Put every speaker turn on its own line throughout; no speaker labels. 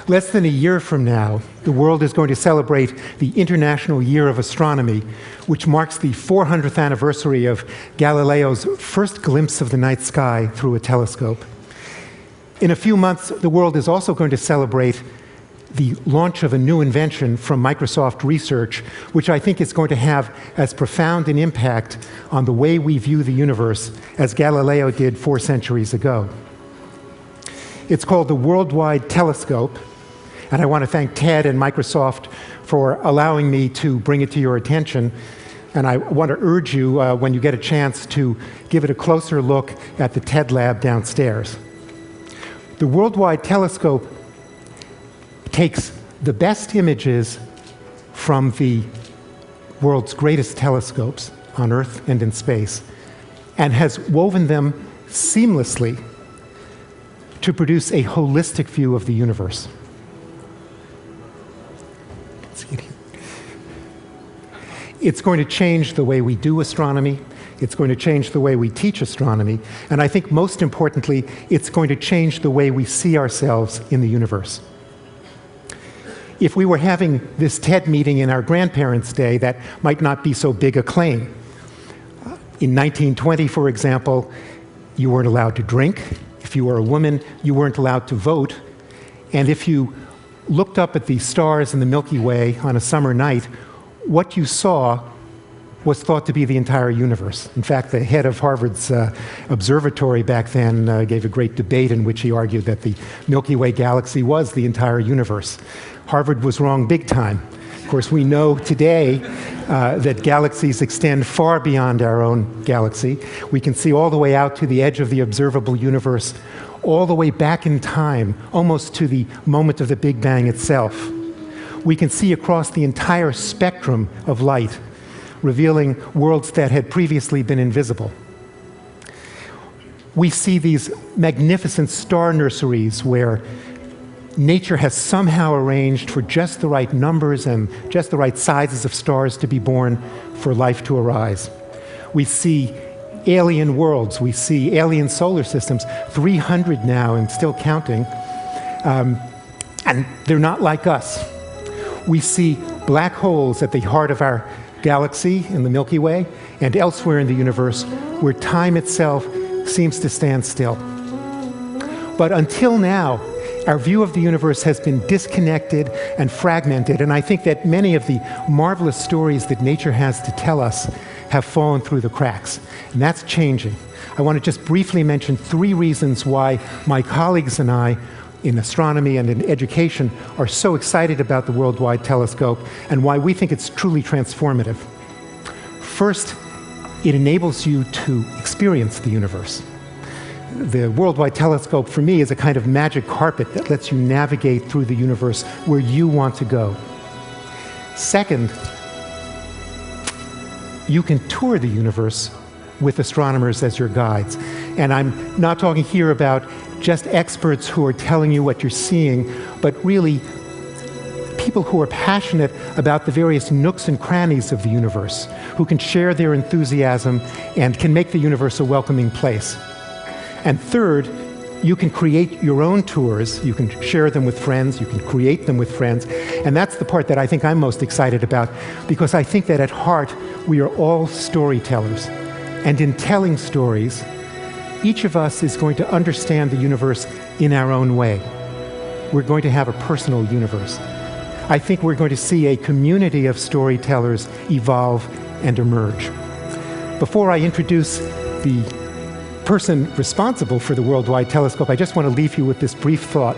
Less than a year from now, the world is going to celebrate the International Year of Astronomy, which marks the 400th anniversary of Galileo's first glimpse of the night sky through a telescope. In a few months, the world is also going to celebrate the launch of a new invention from Microsoft Research, which I think is going to have as profound an impact on the way we view the universe as Galileo did 4 centuries ago. It's called the Worldwide Telescope, and I want to thank TED and Microsoft for allowing me to bring it to your attention. And I want to urge you, when you get a chance, to give it a closer look at the TED lab downstairs. The Worldwide Telescope takes the best images from the world's greatest telescopes on Earth and in space and has woven them seamlessly to produce a holistic view of the universe. It's going to change the way we do astronomy. It's going to change the way we teach astronomy. And I think most importantly, it's going to change the way we see ourselves in the universe. If we were having this TED meeting in our grandparents' day, that might not be so big a claim. In 1920, for example, you weren't allowed to drink. If you were a woman, you weren't allowed to vote. And if you looked up at the stars in the Milky Way on a summer night, what you saw was thought to be the entire universe. In fact, the head of Harvard's observatory back then gave a great debate in which he argued that the Milky Way galaxy was the entire universe. Harvard was wrong big time. Of course, we know today that galaxies extend far beyond our own galaxy. We can see all the way out to the edge of the observable universe, all the way back in time, almost to the moment of the Big Bang itself. We can see across the entire spectrum of light, revealing worlds that had previously been invisible. We see these magnificent star nurseries where nature has somehow arranged for just the right numbers and just the right sizes of stars to be born for life to arise. We see alien worlds, we see alien solar systems, 300 now and still counting, and they're not like us. We see black holes at the heart of our galaxy in the Milky Way and elsewhere in the universe where time itself seems to stand still. But until now, our view of the universe has been disconnected and fragmented, and I think that many of the marvelous stories that nature has to tell us have fallen through the cracks, and that's changing. I want to just briefly mention 3 reasons why my colleagues and I in astronomy and in education are so excited about the Worldwide Telescope and why we think it's truly transformative. First, it enables you to experience the universe. The Worldwide Telescope, for me, is a kind of magic carpet that lets you navigate through the universe where you want to go. Second, you can tour the universe with astronomers as your guides. And I'm not talking here about just experts who are telling you what you're seeing, but really people who are passionate about the various nooks and crannies of the universe, who can share their enthusiasm and can make the universe a welcoming place. And third, you can create your own tours. You can share them with friends. You can create them with friends. And that's the part that I think I'm most excited about, because I think that at heart, we are all storytellers. And in telling stories, each of us is going to understand the universe in our own way. We're going to have a personal universe. I think we're going to see a community of storytellers evolve and emerge. Before I introduce the person responsible for the Worldwide Telescope, I just want to leave you with this brief thought.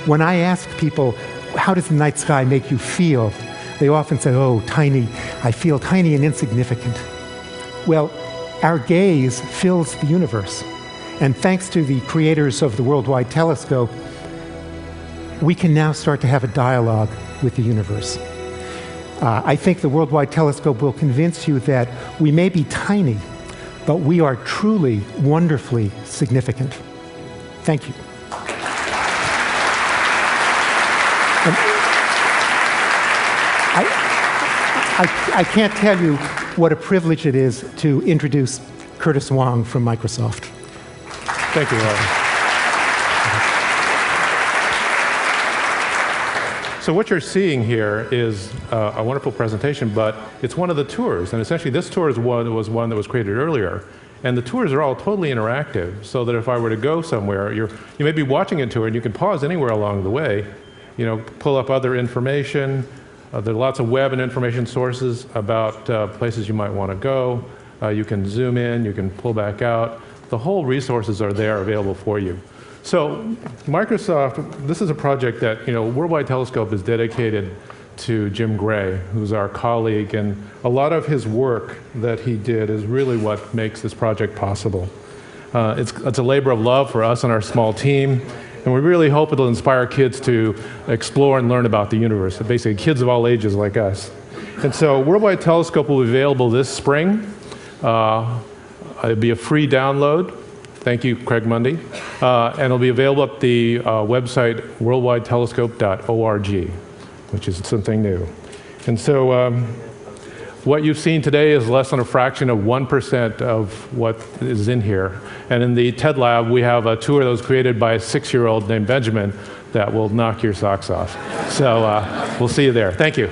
When I ask people, how does the night sky make you feel? They often say, oh, tiny. I feel tiny and insignificant. Well, our gaze fills the universe. And thanks to the creators of the Worldwide Telescope, we can now start to have a dialogue with the universe. I think the Worldwide Telescope will convince you that we may be tiny, but we are truly, wonderfully significant. Thank you. And I can't tell you what a privilege it is to introduce Kёrtisa Вонga from Microsoft.
Thank you, Roy. So what you're seeing here is a wonderful presentation, but it's one of the tours. And essentially this tour was one that was created earlier. And the tours are all totally interactive, so that if I were to go somewhere, you may be watching a tour and you can pause anywhere along the way, pull up other information. There are lots of web and information sources about places you might want to go. You can zoom in, you can pull back out. The whole resources are there available for you. So Microsoft, this is a project that, Worldwide Telescope is dedicated to Jim Gray, who's our colleague, and a lot of his work that he did is really what makes this project possible. It's a labor of love for us and our small team, and we really hope it'll inspire kids to explore and learn about the universe, basically kids of all ages like us. And so Worldwide Telescope will be available this spring. It'll be a free download. Thank you, Craig Mundy. And it'll be available at the website worldwidetelescope.org, which is something new. And so what you've seen today is less than a fraction of 1% of what is in here. And in the TED Lab, we have a tour that was created by a 6-year-old named Benjamin that will knock your socks off. So we'll see you there. Thank you.